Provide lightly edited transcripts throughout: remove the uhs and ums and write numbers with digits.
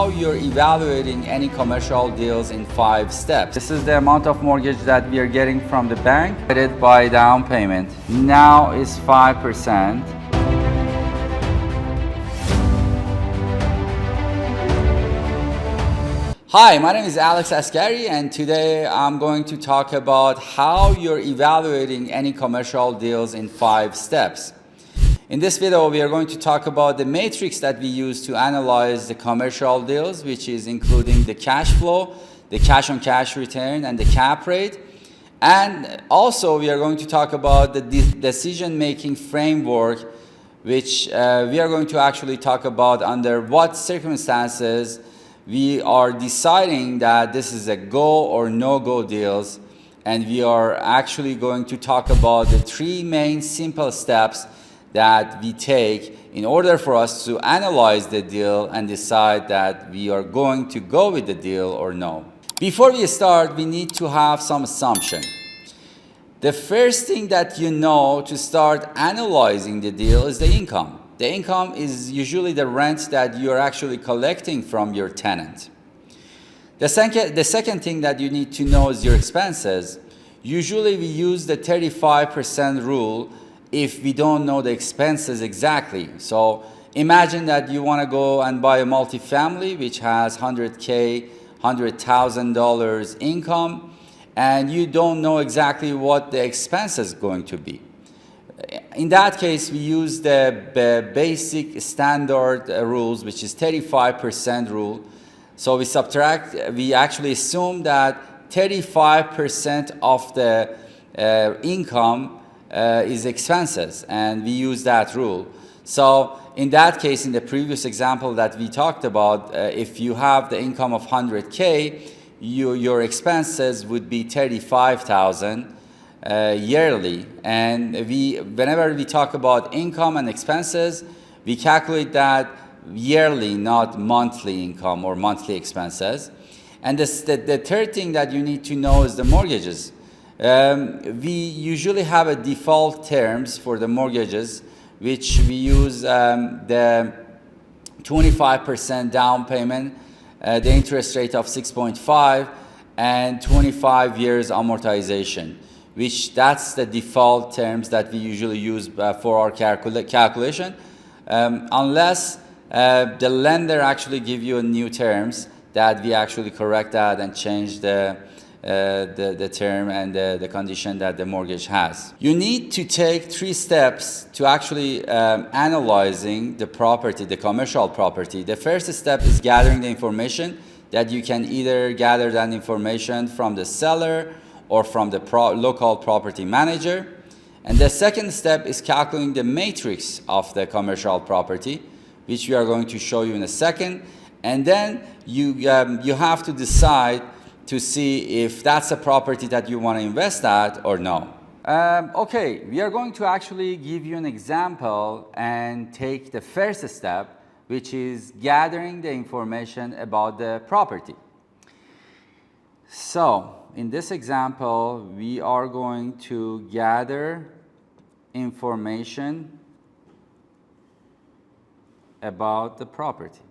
how you're evaluating any commercial deals in 5 steps. This is the amount of mortgage that we are getting from the bank divided by down payment. Now is 5%. Hi, my name is Alex Asgari, and today I'm going to talk about how you're evaluating any commercial deals in 5 steps. In this video, we are going to talk about the matrix that we use to analyze the commercial deals, which is including the cash flow, the cash-on-cash return, and the cap rate. And also, we are going to talk about the decision-making framework, which we are going to actually talk about under what circumstances we are deciding that this is a go or no-go deals, and we are actually going to talk about the 3 main simple steps that we take in order for us to analyze the deal and decide that we are going to go with the deal or no. Before we start, we need to have some assumption. The first thing that you know to start analyzing the deal is the income. The income is usually the rent that you are actually collecting from your tenant. The second thing that you need to know is your expenses. Usually we use the 35% rule if we don't know the expenses exactly. So imagine that you want to go and buy a multifamily which has $100,000 income, and you don't know exactly what the expense is going to be. In that case, we use the basic standard rules, which is 35% rule. So we actually assume that 35% of the income is expenses, and we use that rule. So in that case, in the previous example that we talked about, if you have the income of 100K, your expenses would be 35,000 yearly. And whenever we talk about income and expenses, we calculate that yearly, not monthly income or monthly expenses. And the third thing that you need to know is the mortgages. We usually have a default terms for the mortgages, which we use the 25% down payment, the interest rate of 6.5, and 25 years amortization, which that's the default terms that we usually use for our calculation, unless the lender actually give you a new terms that we actually correct that and change the term and the condition that the mortgage has. You need to take 3 steps to actually analyzing the property, the commercial property. The first step is gathering the information, that you can either gather that information from the seller or from the local property manager. And the second step is calculating the matrix of the commercial property, which we are going to show you in a second. And then you have to decide to see if that's a property that you want to invest at or no. Okay, we are going to actually give you an example and take the first step, which is gathering the information about the property. So in this example, we are going to gather information about the property.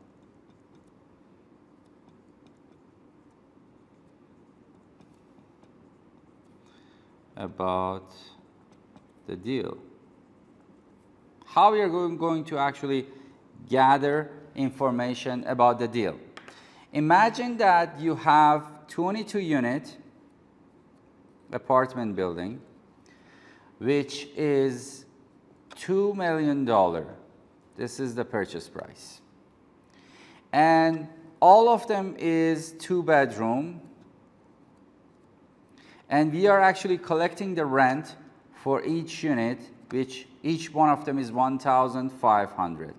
About the deal. How we are going to actually gather information about the deal. Imagine that you have 22-unit apartment building, which is $2 million. This is the purchase price. And all of them is 2-bedroom. And we are actually collecting the rent for each unit, which each one of them is $1,500.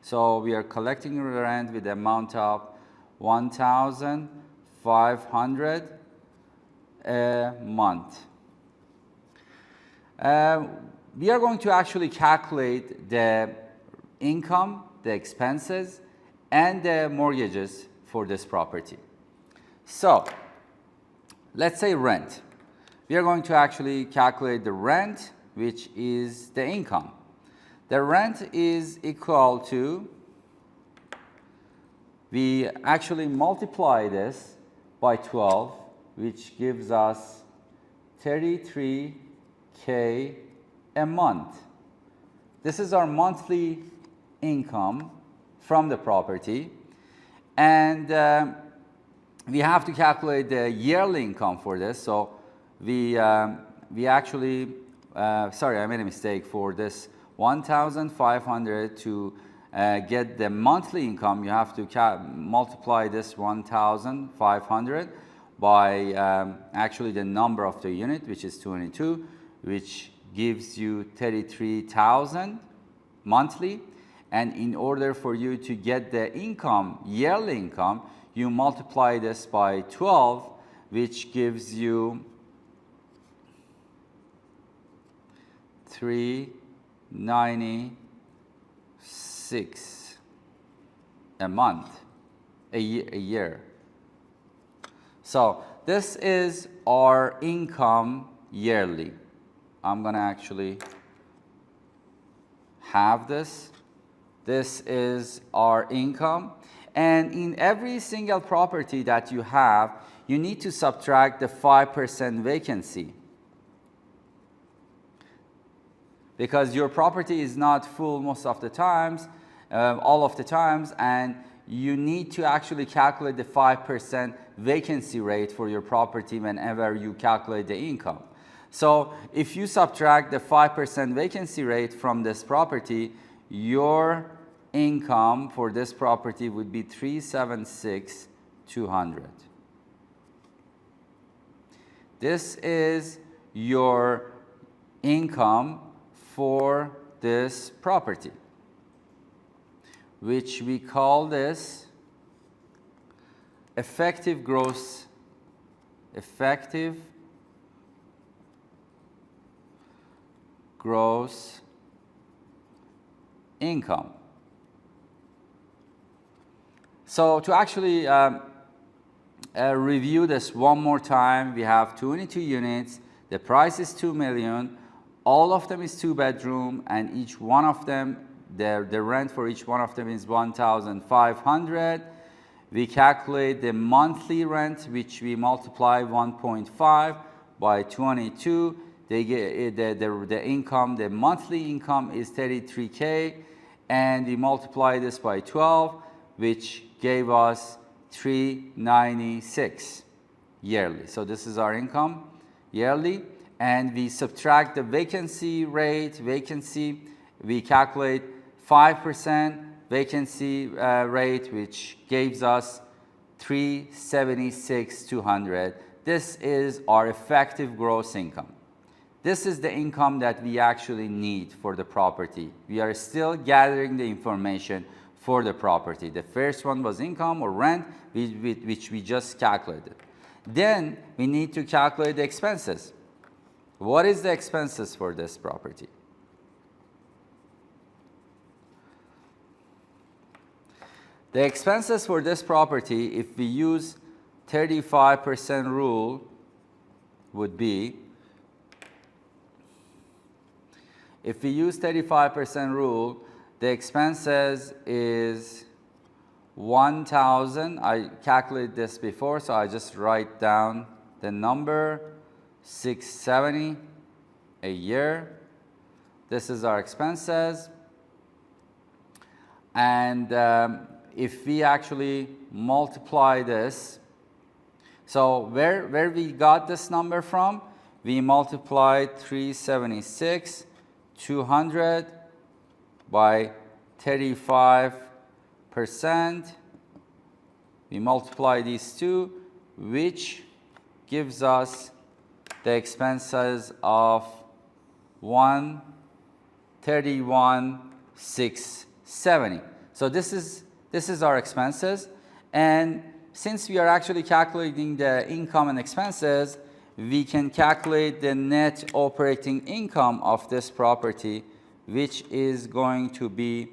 So we are collecting the rent with the amount of $1,500 a month. We are going to actually calculate the income, the expenses, and the mortgages for this property. So let's say rent. We are going to actually calculate the rent, which is the income. The rent is equal to we actually multiply this by 12, which gives us 33K a month. This is our monthly income from the property. And we have to calculate the yearly income for this. So we actually, sorry, I made a mistake for this 1,500 to get the monthly income. You have to multiply this 1,500 by actually the number of the unit, which is 22, which gives you 33,000 monthly. And in order for you to get the income, yearly income, you multiply this by 12, which gives you 396 a month, a year. So this is our income yearly. I'm gonna actually have this. This is our income. And in every single property that you have, you need to subtract the 5% vacancy. Because your property is not full most of the times, all of the times, and you need to actually calculate the 5% vacancy rate for your property whenever you calculate the income. So if you subtract the 5% vacancy rate from this property, your income for this property would be 376,200. This is your income for this property, which we call this effective gross income. So to actually review this one more time, we have 22 units, the price is 2 million, all of them is 2-bedroom, and each one of them, the rent for each one of them is 1,500. We calculate the monthly rent, which we multiply 1.5 by 22. They get the income, the monthly income is 33K, and we multiply this by 12, which gave us 396 yearly. So this is our income yearly, and we subtract the vacancy rate. We calculate 5% vacancy rate, which gives us 376,200. This is our effective gross income. This is the income that we actually need for the property. We are still gathering the information for the property. The first one was income or rent, which we just calculated. Then we need to calculate the expenses. What is the expenses for this property? The expenses for this property, if we use 35% rule, would be, if we use 35% rule, the expenses is 1,000. I calculated this before, so I just write down the number, 670 a year. This is our expenses. And if we actually multiply this, so where we got this number from, we multiplied 376,200 by 35%. We multiply these two, which gives us the expenses of 131,670. So this is our expenses, and since we are actually calculating the income and expenses, we can calculate the net operating income of this property, which is going to be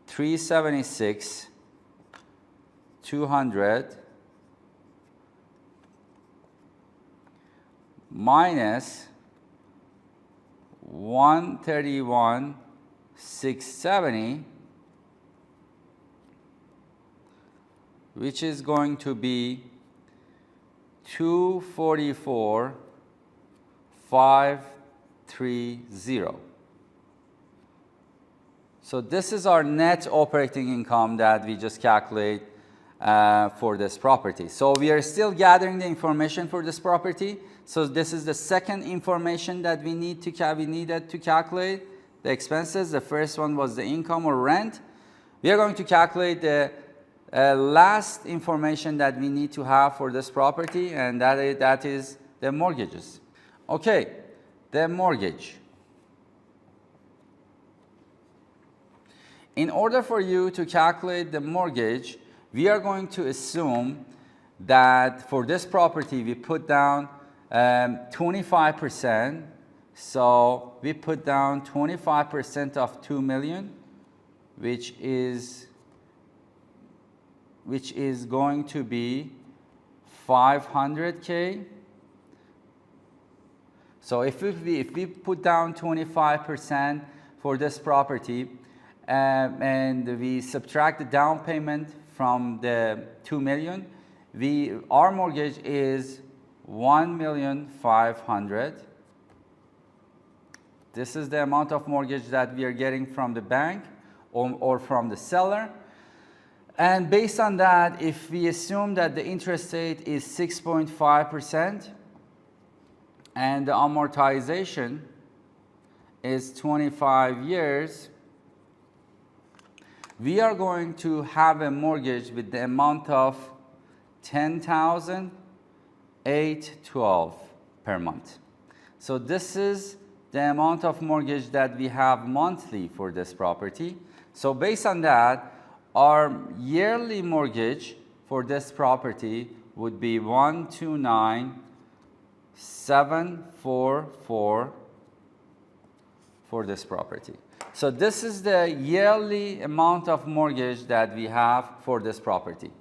376,200 minus 131,670 which is going to be 244,530. So this is our net operating income that we just calculate for this property. So we are still gathering the information for this property. So this is the second information that we needed to calculate the expenses. The first one was the income or rent. We are going to calculate the last information that we need to have for this property, and that is the mortgages. Okay, the mortgage. In order for you to calculate the mortgage, we are going to assume that for this property we put down 25%. So we put down 25% of 2 million, which is going to be 500K. So if we put down 25% for this property, and we subtract the down payment from the 2 million, our mortgage is 1,500,000. This is the amount of mortgage that we are getting from the bank or from the seller. And based on that, if we assume that the interest rate is 6.5% and the amortization is 25 years, we are going to have a mortgage with the amount of 10,812 per month. So this is the amount of mortgage that we have monthly for this property. So based on that, our yearly mortgage for this property would be 129,744 for this property. So this is the yearly amount of mortgage that we have for this property.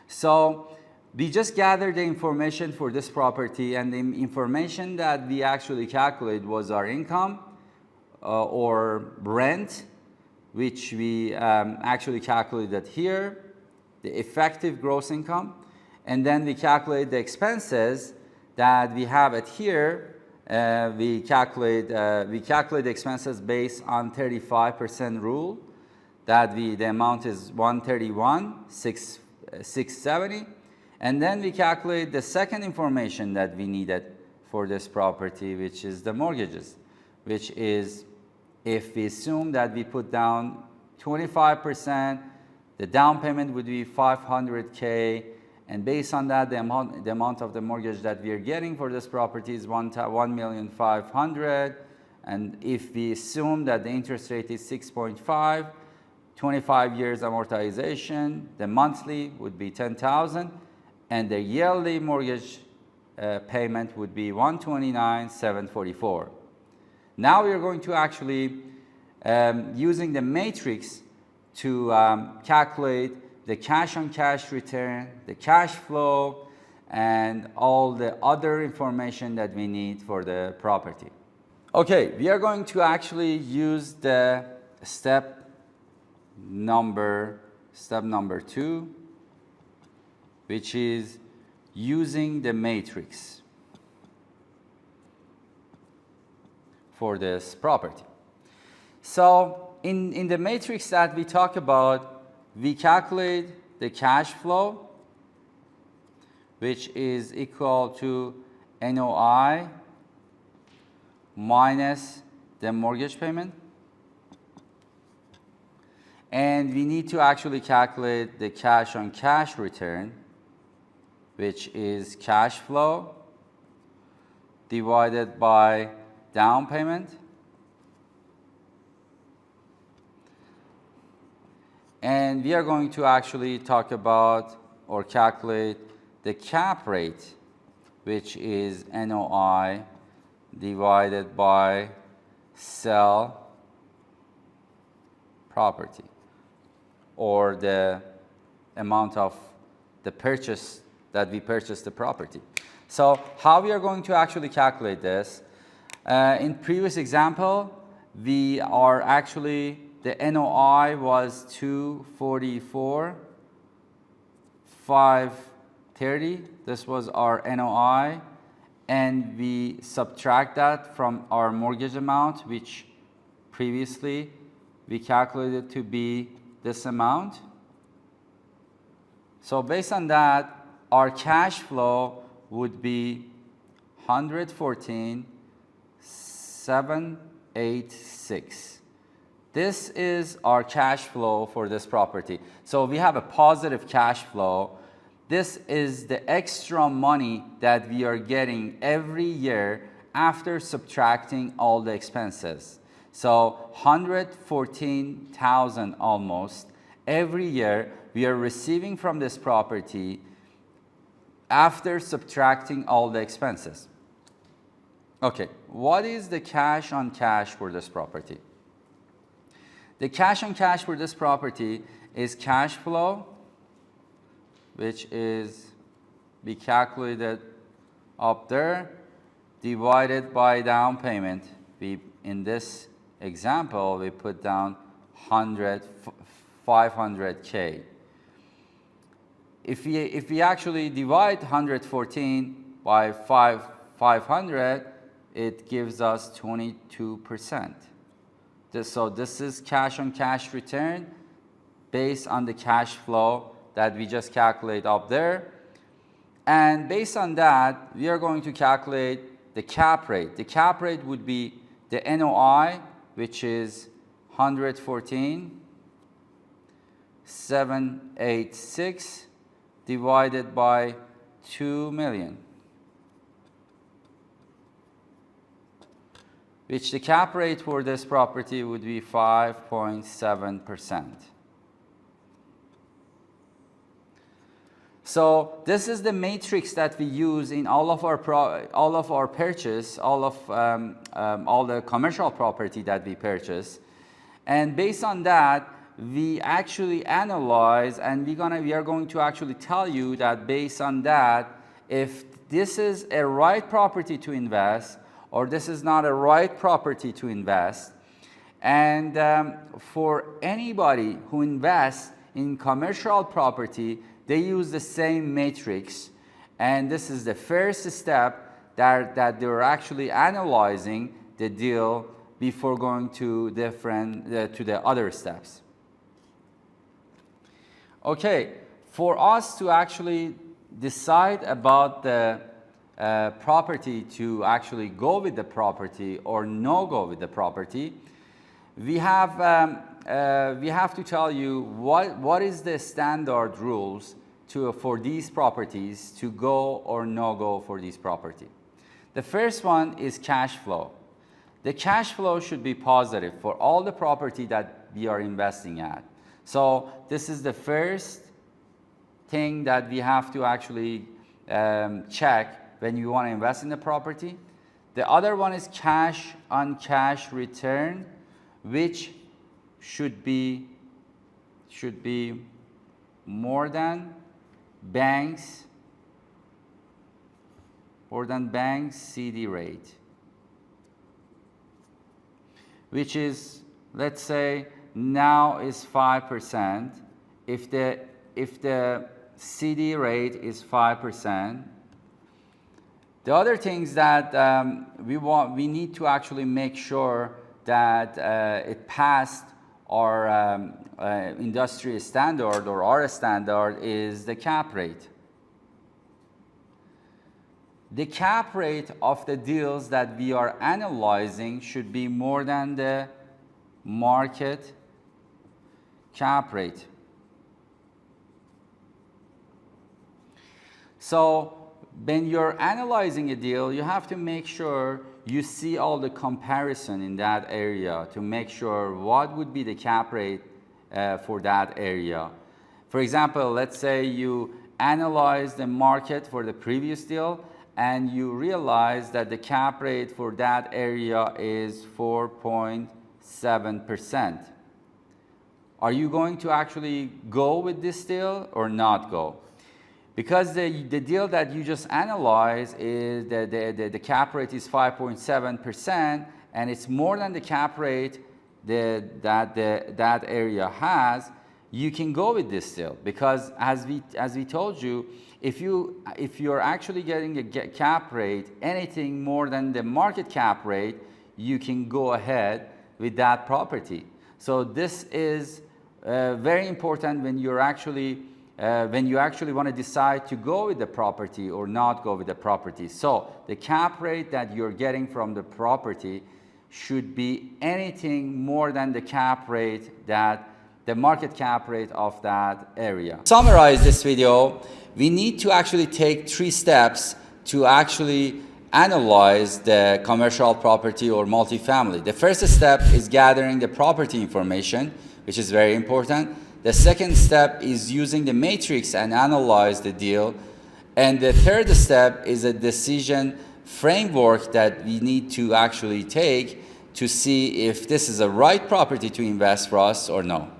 So we just gathered the information for this property, and the information that we actually calculated was our income or rent, which we actually calculated here, the effective gross income, and then we calculate the expenses that we have it here. We calculate the expenses based on 35% rule. The amount is 131,670, and then we calculate the second information that we needed for this property, which is the mortgages, which is if we assume that we put down 25%, the down payment would be 500K. And based on that, the amount of the mortgage that we are getting for this property is 1,500,000. And if we assume that the interest rate is 6.5, 25 years amortization, the monthly would be 10,000, and the yearly mortgage payment would be 129,744. Now we are going to actually using the matrix to calculate the cash-on-cash return, the cash flow, and all the other information that we need for the property. Okay, we are going to actually use the step number 2, which is using the matrix for this property. So in the matrix that we talk about, we calculate the cash flow, which is equal to NOI minus the mortgage payment. And we need to actually calculate the cash-on-cash return, which is cash flow divided by down payment. And we are going to actually talk about or calculate the cap rate, which is NOI divided by sell property, or the amount of the purchase that we purchased the property. So how we are going to actually calculate this? In previous example, we are actually, the NOI was 244, 530. This was our NOI, and we subtract that from our mortgage amount, which previously we calculated to be this amount. So based on that, our cash flow would be 114,786. This is our cash flow for this property. So we have a positive cash flow. This is the extra money that we are getting every year after subtracting all the expenses. So 114,000 almost every year we are receiving from this property after subtracting all the expenses. Okay, what is the cash on cash for this property? The cash on cash for this property is cash flow, which is we calculated up there, divided by down payment. In this example, we put down 500K. If we actually divide 114 by 500, it gives us 22%. So this is cash on cash return based on the cash flow that we just calculate up there. And based on that, we are going to calculate the cap rate. The cap rate would be the NOI, which is 114,786 divided by 2 million, which the cap rate for this property would be 5.7%. So this is the matrix that we use in all of our purchase, all the commercial property that we purchase, and based on that, we actually analyze, and we are going to actually tell you that based on that, if this is a right property to invest or this is not a right property to invest. And for anybody who invests in commercial property, they use the same matrix, and this is the first step that they're actually analyzing the deal before going to the other steps. Okay, for us to actually decide about the property, to actually go with the property or no go with the property, we have to tell you what is the standard rules for these properties to go or no go for these property. The first one is cash flow. The cash flow should be positive for all the property that we are investing at. So this is the first thing that we have to actually check when you want to invest in the property. The other one is cash on cash return, which should be more than banks CD rate, which is, let's say, now is 5%. If the CD rate is 5%, the other things that we need to actually make sure that it passed our industry standard or our standard is the cap rate. The cap rate of the deals that we are analyzing should be more than the market cap rate. So when you're analyzing a deal, you have to make sure you see all the comparison in that area to make sure what would be the cap rate for that area. For example, let's say you analyze the market for the previous deal and you realize that the cap rate for that area is 4.7%. Are you going to actually go with this deal or not go? Because the deal that you just analyzed is the cap rate is 5.7%, and it's more than the cap rate that area has, you can go with this deal, because as we told you, if you're actually getting a cap rate anything more than the market cap rate, you can go ahead with that property. So this is very important when you actually want to decide to go with the property or not go with the property. So the cap rate that you're getting from the property should be anything more than the cap rate that the market cap rate of that area. To summarize this video, we need to actually take 3 steps to actually analyze the commercial property or multifamily. The first step is gathering the property information, which is very important. The second step is using the matrix and analyze the deal. And the third step is a decision framework that we need to actually take to see if this is a right property to invest for us or no.